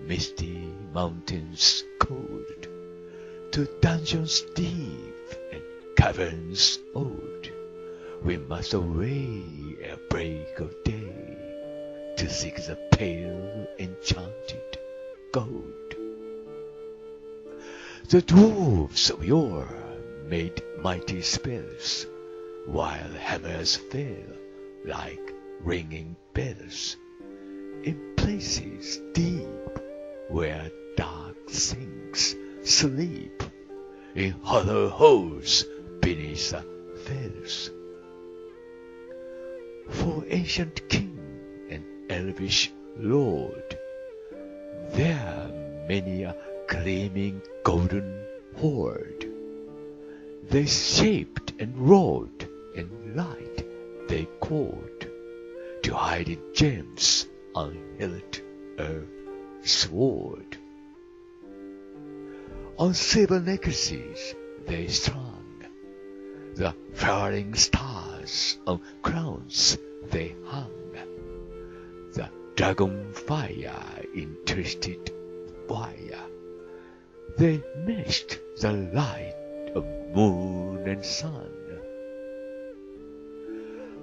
misty mountains cold, to dungeons deep and caverns old, we must away at break of day to seek the pale enchanted gold. The dwarves of yore made mighty spells, while hammers fell like ringing bells in places deep where dark things sleep, in hollow holes beneath the fells. For ancient king and elvish lord, there many a gleaming golden hoard, they shaped and wrought, and light they called, to hide in gems unhilt sword. On silver necklaces they strung, the flowering stars on crowns they hung, the dragon fire in twisted wire, they meshed the light of moon and sun.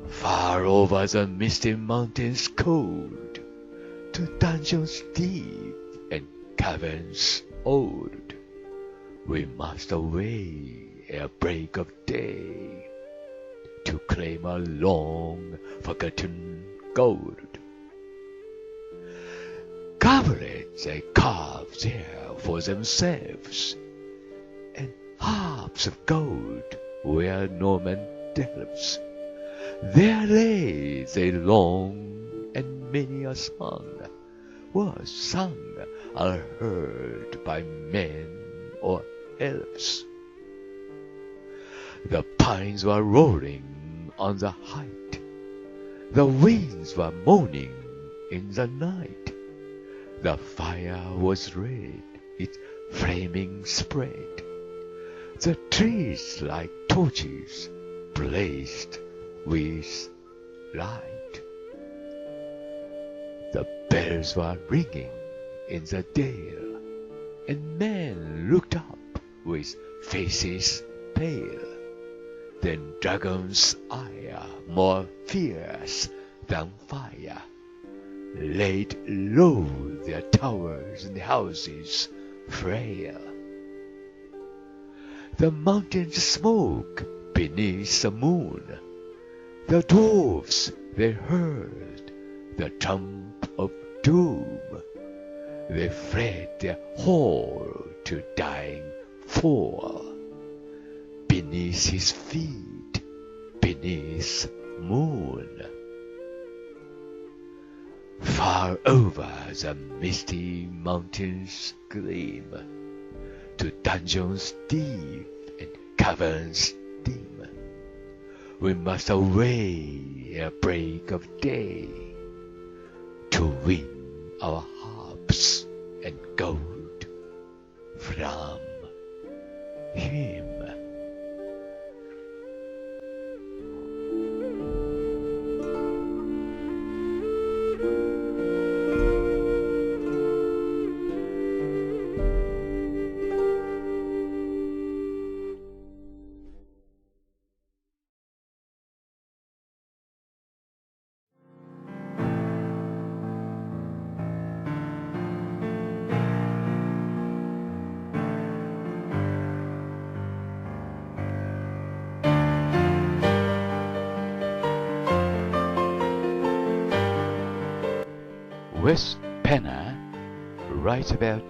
Far over the misty mountains cold, to dungeons deep and caverns old, we must away ere break of day to claim a long forgotten gold. Goblets they carve there for themselves, and harps of gold where Norman delves. There lay they long, and many a song was sung unheard by men or elves. The pines were roaring on the height, the winds were moaning in the night, the fire was red, its flaming spread, the trees like torches blazed with light. The bells were ringing in the dale, and men looked up with faces pale. Then dragons' ire, more fierce than fire, laid low their towers and houses frail. The mountains smoke beneath the moon, the dwarfs they heard the trump of doom, they fled their hall to dying fall, beneath his feet, beneath moon. Far over the misty mountains gleam, to dungeons deep and caverns dim, we must away at break of day to win our harps and gold from him. Wes Penner writes about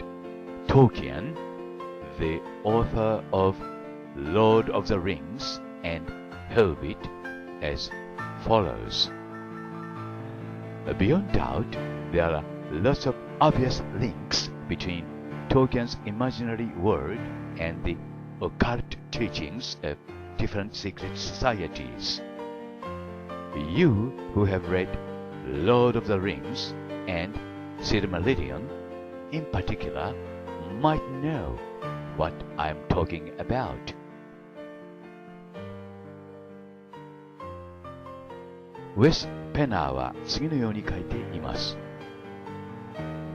Tolkien, the author of Lord of the Rings and Hobbit, as follows. Beyond doubt, there are lots of obvious links between Tolkien's imaginary world and the occult teachings of different secret societies. You who have read Lord of the Rings and Silmarillion in particular might know what I am talking about. ウェス・ペナーは次のように書いています。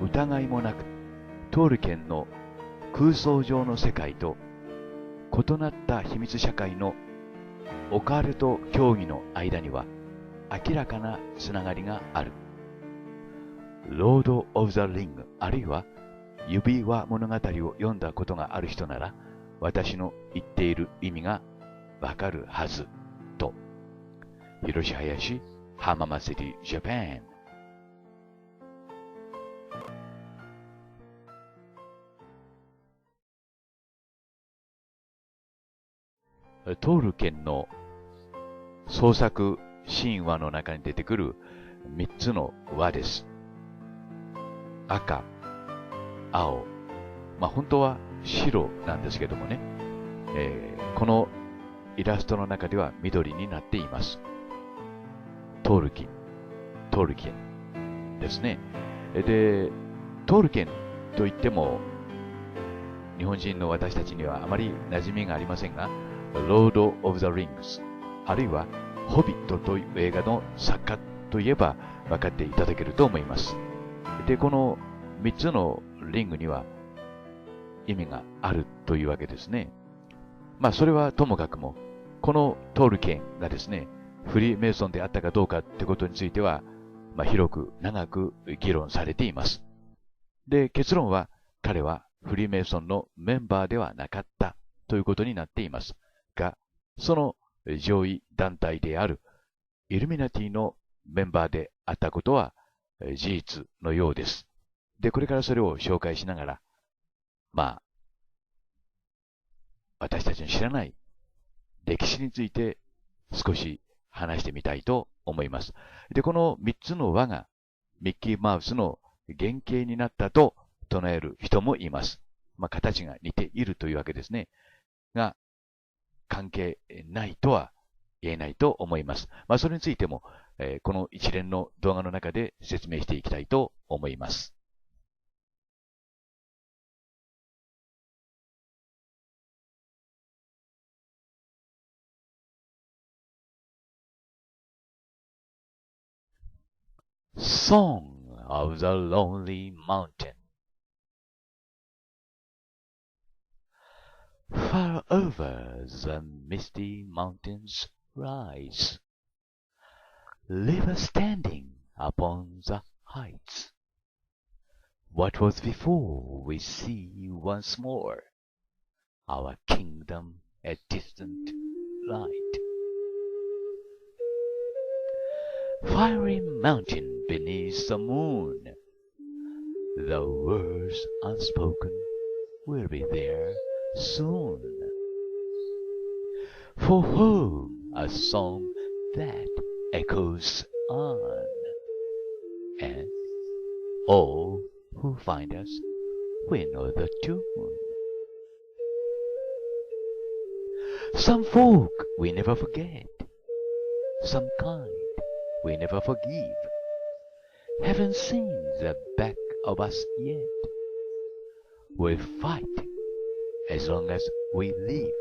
疑いもなくトールケンの空想上の世界と異なった秘密社会のオカルト教義の間には明らかなつながりがある。ロード・オブ・ザ・リング、あるいは指輪物語を読んだことがある人なら、私の言っている意味がわかるはず、と。広志林、浜松市、ジャパン。トールケンの創作神話の中に出てくる3つの輪です。赤、青、本当は白なんですけどもね、このイラストの中では緑になっています。トールケンですね。で、トールケンといっても日本人の私たちにはあまり馴染みがありませんが、ロード・オブ・ザ・リングス、あるいはホビットという映画の作家といえば分かっていただけると思います。で、この3つのリングには意味があるというわけですね。それはともかくも、このトールケンがですね、フリーメイソンであったかどうかってことについては、広く長く議論されています。で、結論は彼はフリーメイソンのメンバーではなかったということになっていますが、その上位団体であるイルミナティのメンバーであったことは事実のようです。で、これからそれを紹介しながら、私たちの知らない歴史について少し話してみたいと思います。で、この3つの輪がミッキーマウスの原型になったと唱える人もいます。形が似ているというわけですね。が、関係ないとは言えないと思います。それについても、この一連の動画の中で説明していきたいと思います。Song of the Lonely Mountain. Far over the misty mountains rise, river standing upon the heights. What was before we see once more, our kingdom a distant light. Fiery mountain beneath the moon, the words unspoken will be there soon. For whom a song that echoes on, and all who find us will know the tune. Some folk we never forget, some kind we never forgive. Haven't seen the back of us yet. We'll fight as long as we live.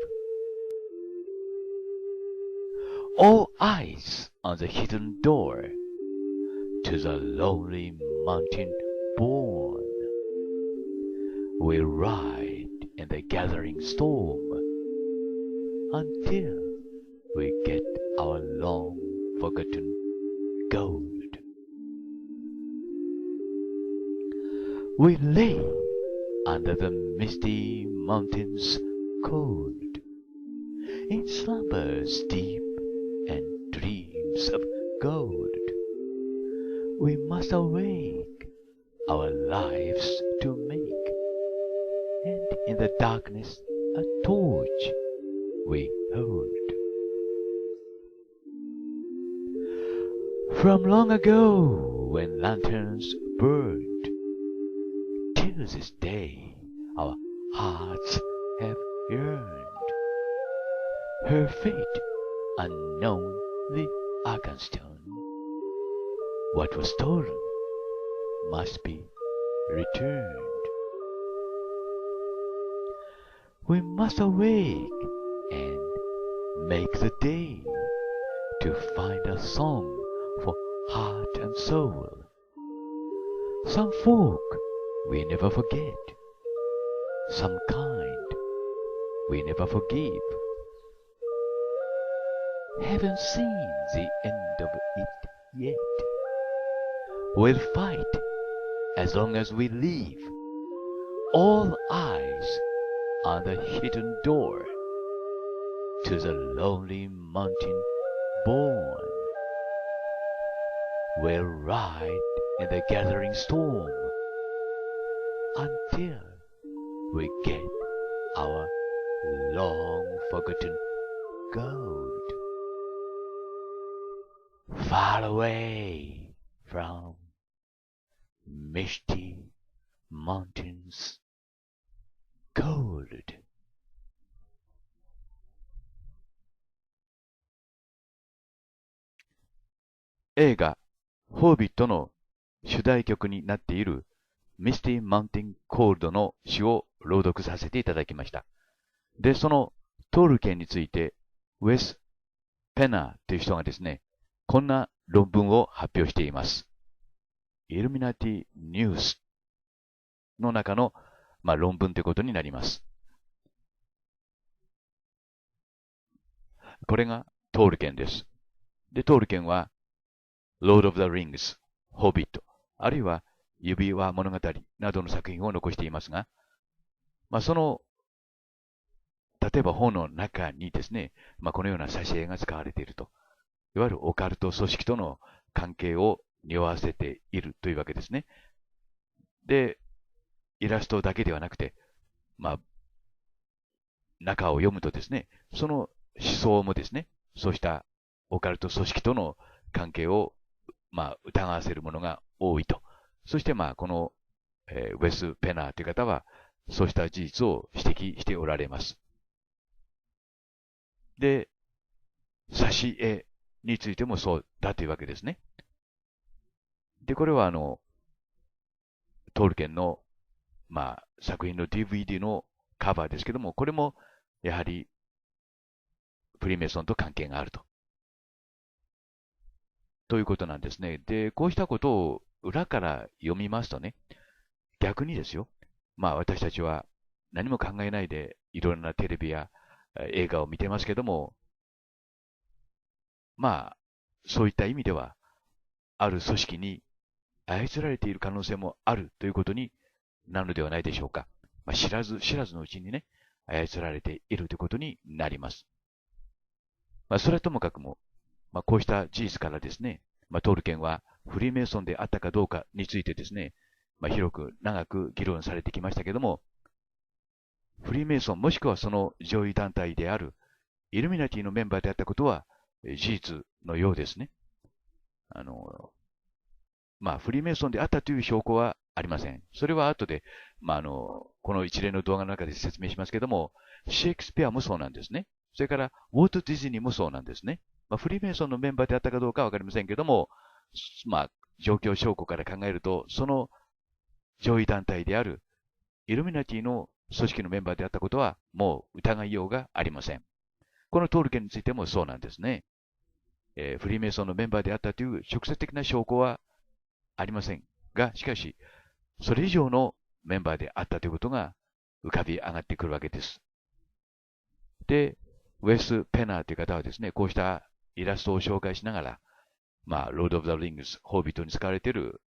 All eyes on the hidden door, to the lonely mountain born. We'll ride in the gathering storm, until we get our long forgotten gold. We lay under the misty mountains cold, in slumbers deep and dreams of gold. We must awake our lives to make, and in the darkness a torch we hold. From long ago, when lanterns burned, till this day our hearts have yearned. Her fate unknown, the Arkenstone. What was stolen must be returned. We must awake and make the day to find a song for heart and soul. Some folk we never forget, some kind we never forgive. Haven't seen the end of it yet. We'll fight as long as we live. All eyes on the hidden door to the lonely mountain born. We'll ride in the gathering storm until we get our long forgotten gold. Far away from misty mountains gold. 映画ホービットの主題曲になっているミスティ・マウンテン・コールドの詩を朗読させていただきました。で、そのトールケンについてウェス・ペナーという人がですね、こんな論文を発表しています。イルミナティ・ニュースの中の、論文ということになります。これがトールケンです。で、トールケンはLord of the Rings、Hobbit、あるいは指輪物語などの作品を残していますが、その、例えば本の中にですね、このような挿絵が使われていると。いわゆるオカルト組織との関係を匂わせているというわけですね。で、イラストだけではなくて、中を読むとですね、その思想もですね、そうしたオカルト組織との関係を疑わせるものが多いと。そしてこの、ウェス・ペナーという方は、そうした事実を指摘しておられます。で、挿絵についてもそうだというわけですね。で、これはトールケンの、作品の DVD のカバーですけども、これも、やはり、フリーメイソンと関係があると。ということなんですね。で、こうしたことを裏から読みますとね、逆にですよ。私たちは何も考えないでいろんなテレビや映画を見てますけども、そういった意味では、ある組織に操られている可能性もあるということになるのではないでしょうか。知らずのうちにね、操られているということになります。それはともかくも、こうした事実からですね、トールケンはフリーメイソンであったかどうかについてですね、広く長く議論されてきましたけども、フリーメイソンもしくはその上位団体であるイルミナティのメンバーであったことは事実のようですね。フリーメイソンであったという証拠はありません。それは後で、この一連の動画の中で説明しますけども、シェイクスピアもそうなんですね。それから、ウォルト・ディズニーもそうなんですね。フリーメイソンのメンバーであったかどうかはわかりませんけども、状況証拠から考えると、その上位団体であるイルミナティの組織のメンバーであったことは、もう疑いようがありません。このトールケンについてもそうなんですね。フリーメイソンのメンバーであったという直接的な証拠はありませんが、しかし、それ以上のメンバーであったということが浮かび上がってくるわけです。で、ウェス・ペナーという方はですね、こうしたイラストを紹介しながら、ロード・オブ・ザ・リングス、ホービットに使われている、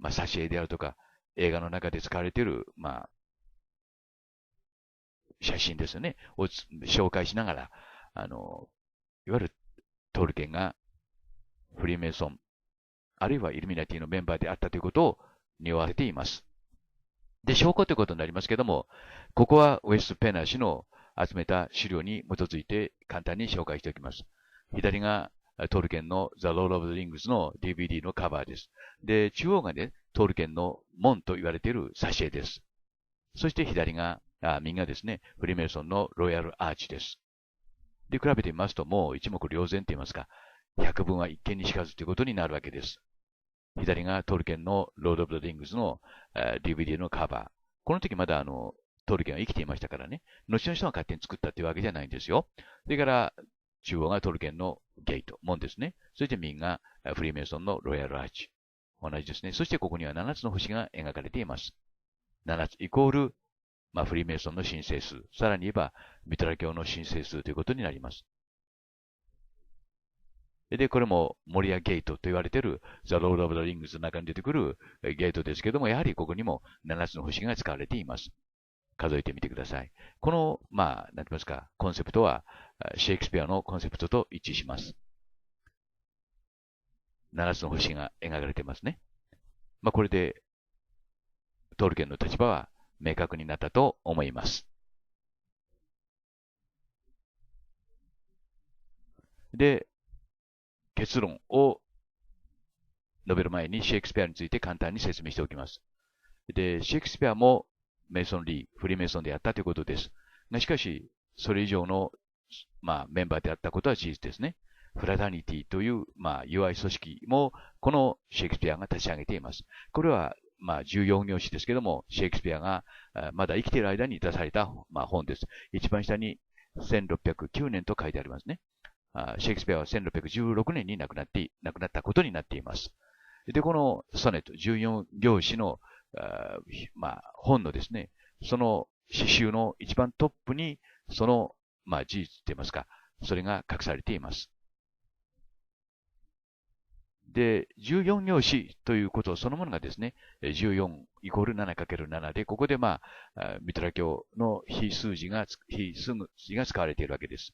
挿絵であるとか、映画の中で使われている、写真ですよね、を紹介しながら、いわゆるトールケンがフリーメイソン、あるいはイルミナティのメンバーであったということを匂わせています。で、証拠ということになりますけども、ここはウェス・ペナー氏の集めた資料に基づいて簡単に紹介しておきます。左がトールケンの The Lord of the Rings の DVD のカバーです。で、中央がね、トールケンの門と言われている挿絵です。そして右がですね、フリーメイソンのロイヤルアーチです。で、比べてみますと、もう一目瞭然と言いますか、百聞は一見にしかずということになるわけです。左がトールケンのロード・オブ・ザ・リングスの DVD のカバー。この時まだトールケンは生きていましたからね、後の人が勝手に作ったというわけじゃないんですよ。それから、中央がトールケンのゲート、門ですね。そして右がフリーメイソンのロイヤルアーチ。同じですね。そしてここには7つの星が描かれています。7つイコール、フリーメイソンの申請数、さらに言えば、ミトラ教の申請数ということになります。で、これもモリアゲートと言われているザ・ロード・オブ・ザ・リングスの中に出てくるゲートですけども、やはりここにも7つの星が使われています。数えてみてください。この、なんて言いますか、コンセプトは、シェイクスピアのコンセプトと一致します。7つの星が描かれていますね。これで、トールケンの立場は明確になったと思います。で、結論を述べる前にシェイクスピアについて簡単に説明しておきます。で、シェイクスピアもメイソンリー、フリーメイソンであったということです。がしかし、それ以上の、メンバーであったことは事実ですね。フラタニティという、友愛組織も、このシェイクスピアが立ち上げています。これは、14行詞ですけども、シェイクスピアがまだ生きている間に出された、本です。一番下に1609年と書いてありますね。シェイクスピアは1616年に亡くなったことになっています。で、このソネット、14行詞の、本のですね、その詩集の一番トップに、その、事実といいますか、それが隠されています。で、14行詞ということそのものがですね、14イコール 7×7 で、ここでミトラ教の非数字が使われているわけです。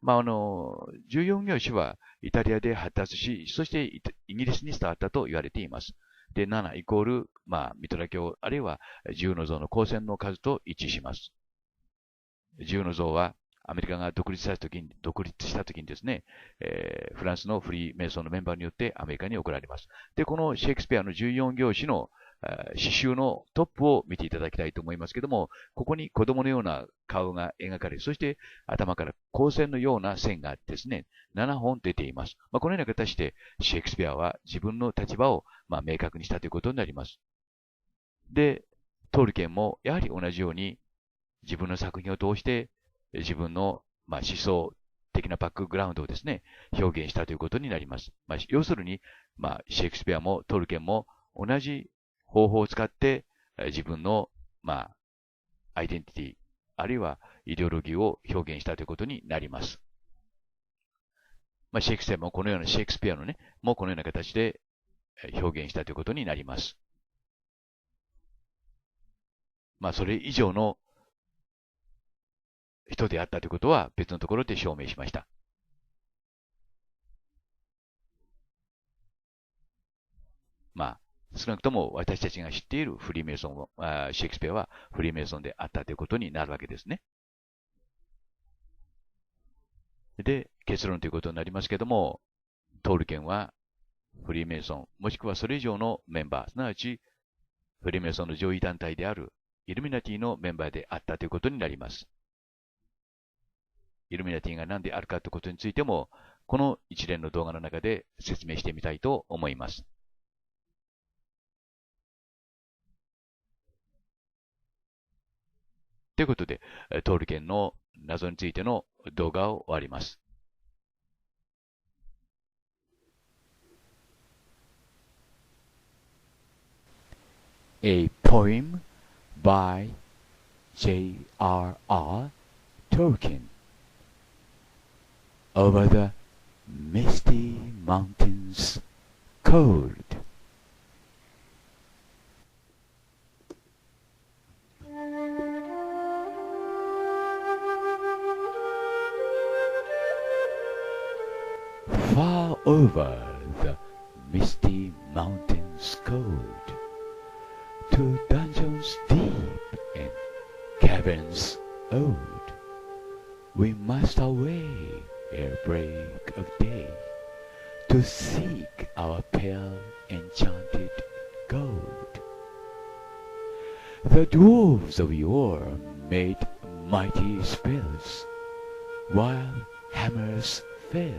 14行詞はイタリアで発達し、そしてイギリスに伝わったと言われています。で、7イコール、ミトラ教、あるいは10の像の光線の数と一致します。10の像は、アメリカが独立したときにですね、フランスのフリーメイソンのメンバーによってアメリカに送られます。で、このシェイクスピアの14行詞の詩集のトップを見ていただきたいと思いますけども、ここに子供のような顔が描かれ、そして頭から光線のような線があってですね、7本出ています。このような形でシェイクスピアは自分の立場を明確にしたということになります。で、トールケンもやはり同じように自分の作品を通して自分の思想的なバックグラウンドをですね、表現したということになります。要するに、シェイクスピアもトールケンも同じ方法を使って自分の、アイデンティティ、あるいはイデオロギーを表現したということになります。シェイクスピアもこのような、シェイクスピアのね、もこのような形で表現したということになります。それ以上の人であったということは別のところで証明しました。少なくとも私たちが知っているフリーメイソンシェイクスピアはフリーメイソンであったということになるわけですね。で、結論ということになりますけども、トールケンはフリーメイソン、もしくはそれ以上のメンバー、すなわちフリーメイソンの上位団体であるイルミナティのメンバーであったということになります。イルミナティが何であるかということについても、この一連の動画の中で説明してみたいと思います。ということで、トールケンの謎についての動画を終わります。A poem by J.R.R. Tolkien Over the misty mountains cold. Far over the misty mountains cold, to dungeons deep and caverns old, we must away ere break of day, to seek our pale enchanted gold. The dwarves of yore made mighty spells, while hammers fell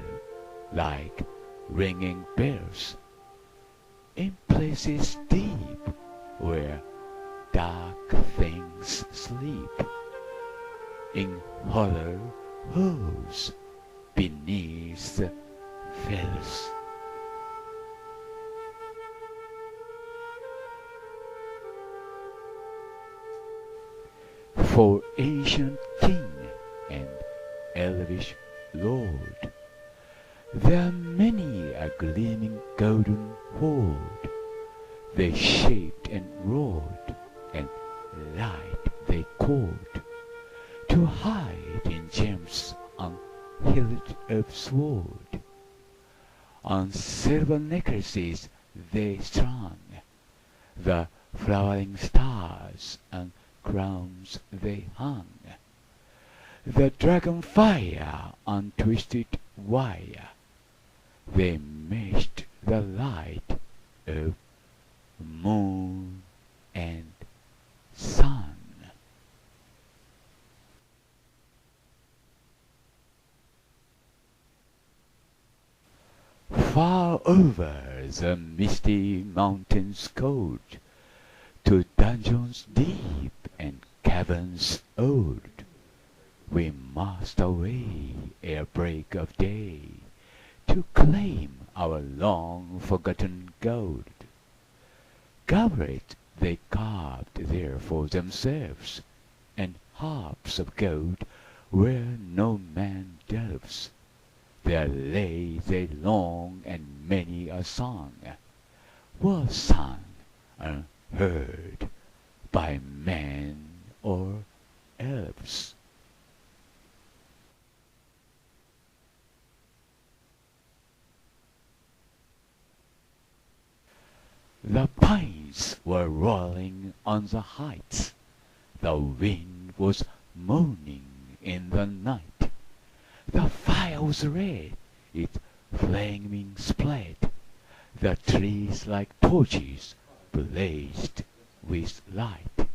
like ringing bells, in places deep where dark things sleep, in hollow holes beneath the fells. for ancient king and elvish lord. There are many a gleaming golden hoard. They shaped and wrought, and light they called, to hide in gems on hilt of sword. On silver necklaces they strung the flowering stars, and crowns they hung. The dragon fire on twisted wire, they meshed the light of moon and sun. Far over the misty mountains cold, to dungeons deep and caverns old, we must away ere break of day, to claim our long-forgotten gold. Goblet they carved there for themselves, and harps of gold where no man delves. There lay they long, and many a song was sung and heard by men or elves. The pines were rolling on the heights, the wind was moaning in the night. The fire was red, its flaming spread, the trees like torches blazed with light.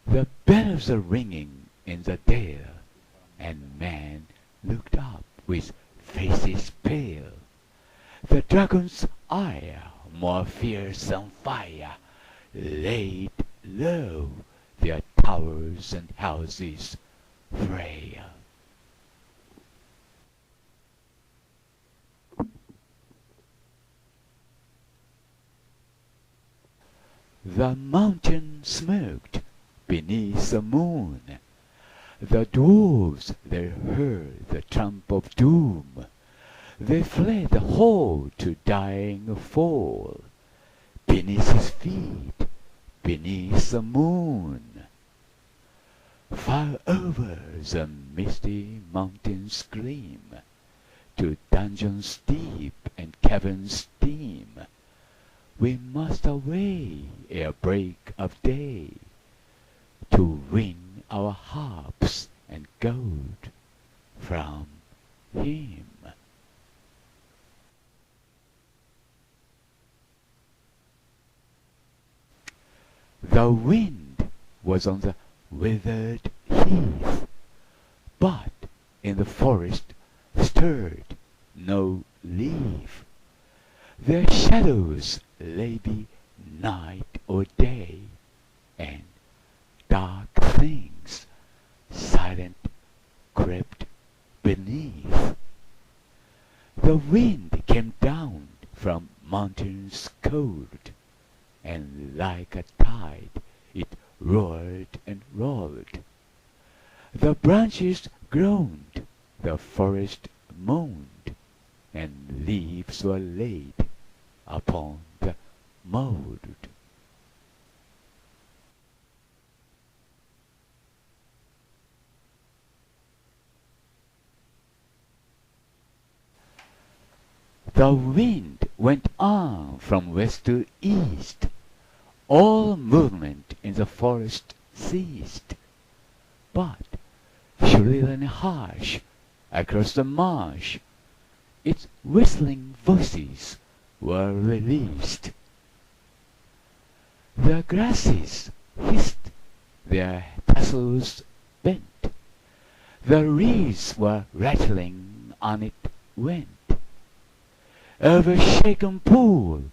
The bells are ringing in the dale, and man looked up with faces pale. The dragon's ire, more fierce than fire, laid low their towers and houses frail. The mountain smoked beneath the moon. The dwarves, they heard the tramp of doom. They fled the hall to dying fall, beneath his feet, beneath the moon. Far over the misty mountains gleam, to dungeons deep and caverns dim. We must away ere break of day, to win our harps and gold from him. The wind was on the withered heath, but in the forest stirred no leaf. Their shadows lay be night or day, and dark things silent crept beneath. The wind came down from mountains cold, and like a tide it roared and rolled. The branches groaned, the forest moaned, and leaves were laid upon the mould. The wind went on from west to east. All movement in the forest ceased, but shrill and harsh across the marsh its whistling voices were released. The grasses hissed, their tassels bent, the reeds were rattling, on it went. Over shaken pool,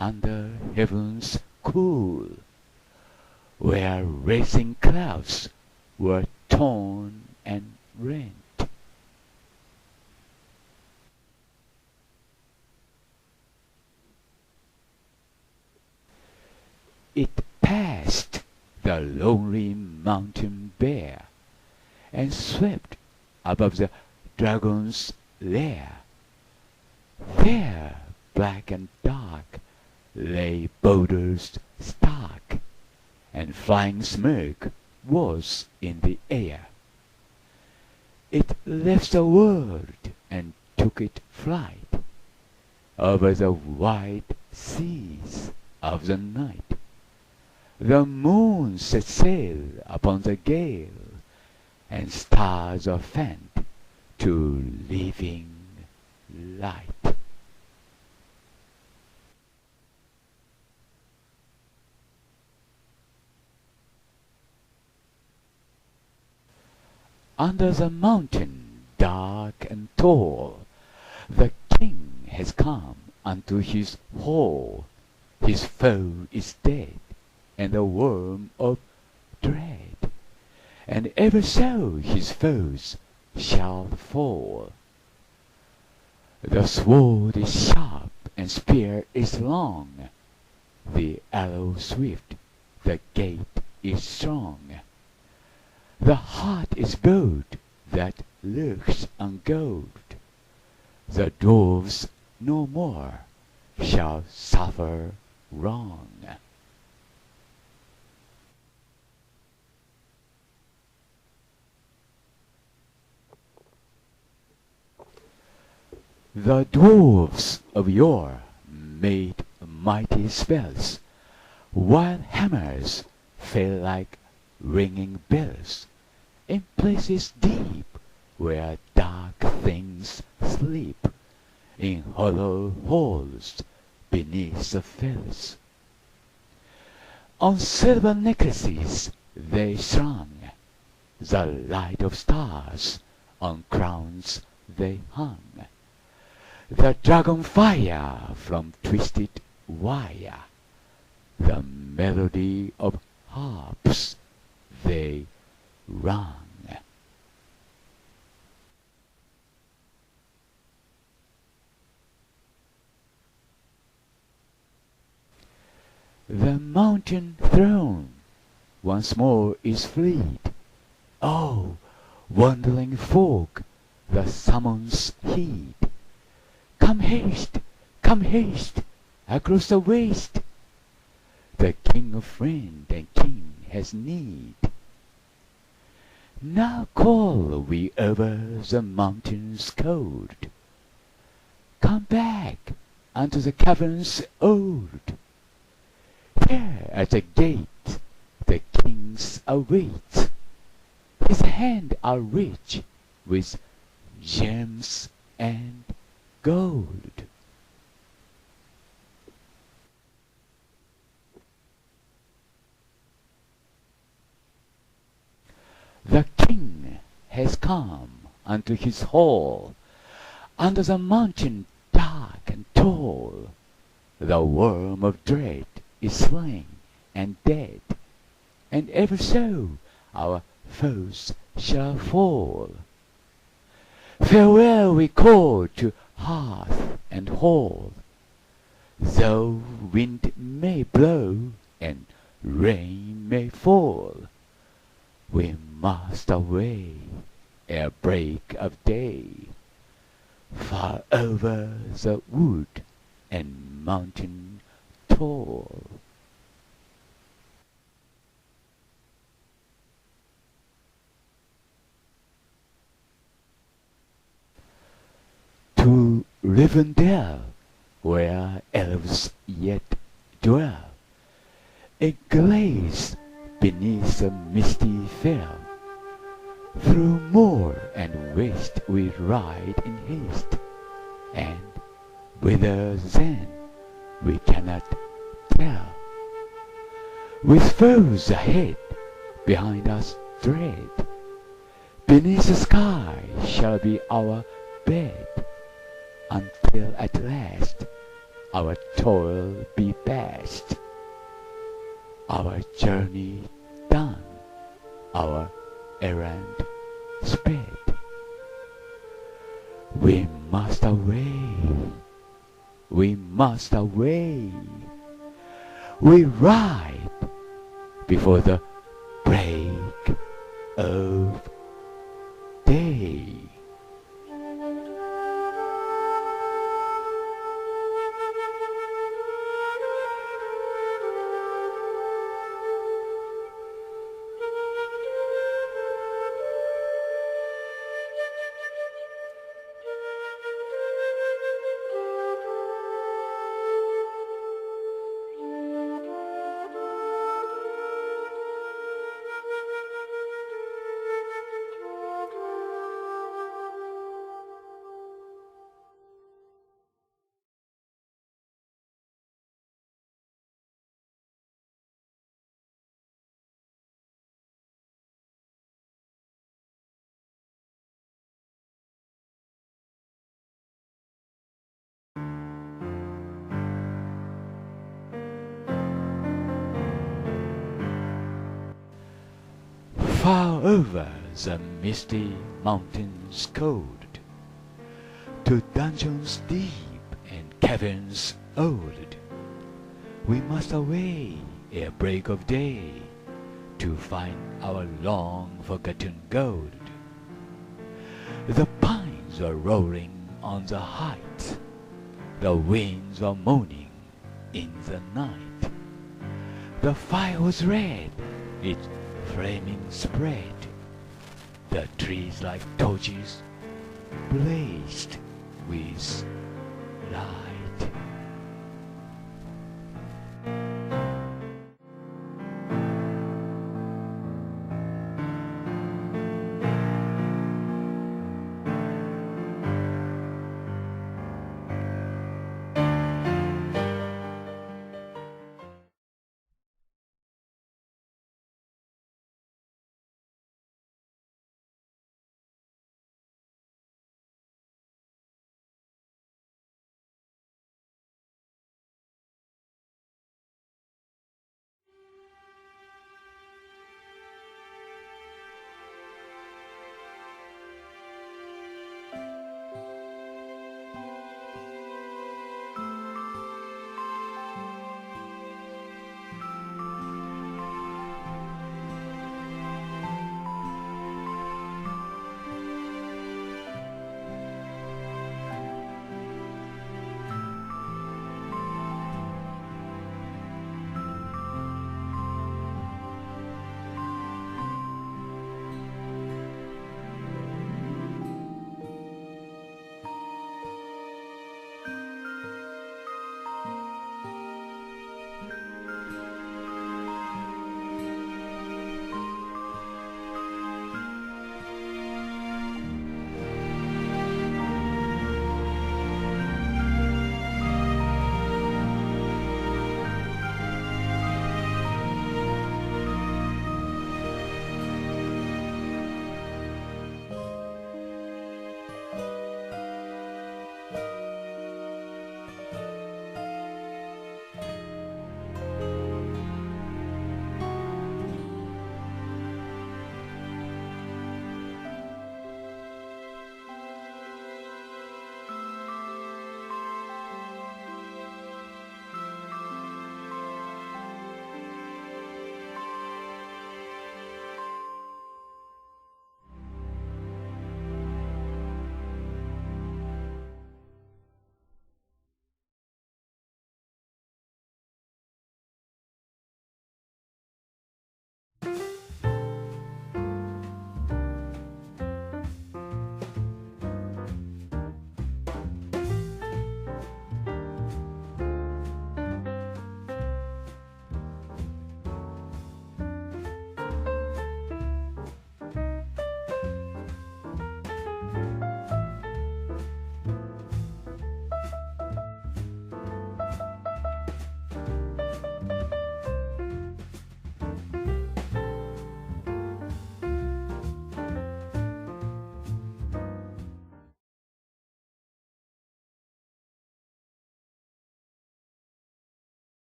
under heaven's cool, where racing clouds were torn and rent. It passed the lonely mountain bare, and swept above the dragon's lair. There, black and dark, lay boulders stark, and flying smoke was in the air. It left the world and took it flight over the wide seas of the night. The moon set sail upon the gale, and stars are fanned to living light. Under the mountain dark and tall, the king has come unto his hall. His foe is dead, and the worm of dread, and ever so his foes shall fall. The sword is sharp, and spear is long, the arrow swift, the gate is strong. The heart is bold that looks on gold. The dwarfs no more shall suffer wrong. The dwarfs of yore made mighty spells, while hammers fell like ringing bells in places deep where dark things sleep, in hollow halls beneath the fells. On silver necklaces they strung the light of stars, on crowns they hung the dragon fire from twisted wire, the melody of harps they rung. The mountain throne once more is freed. Oh, wandering folk, the summons heed. Come haste, across the waste. The king of friend and king has need. Now call we over the mountains cold. Come back unto the caverns old. Here at the gate the kings await. His hand are rich with gems and gold. The king has come unto his hall, under the mountain dark and tall. The worm of dread is slain and dead, and ever so our foes shall fall. Farewell we call to hearth and hall, though wind may blow and rain may fall. We must away ere break of day, far over the wood and mountain tall. To Rivendell, where elves yet dwell, a glaze beneath the misty fell. Through moor and waste we ride in haste, and whither then we cannot tell. With foes ahead, behind us dread, beneath the sky shall be our bed, until at last our toil be past, our journey done, our errand sped. We must away, we ride before the break of day. Far over the misty mountains cold, to dungeons deep and caverns old, we must away ere break of day to find our long-forgotten gold. The pines are roaring on the height, the winds are moaning in the night. The fire was red, its flaming spread, the trees like torches blazed with light.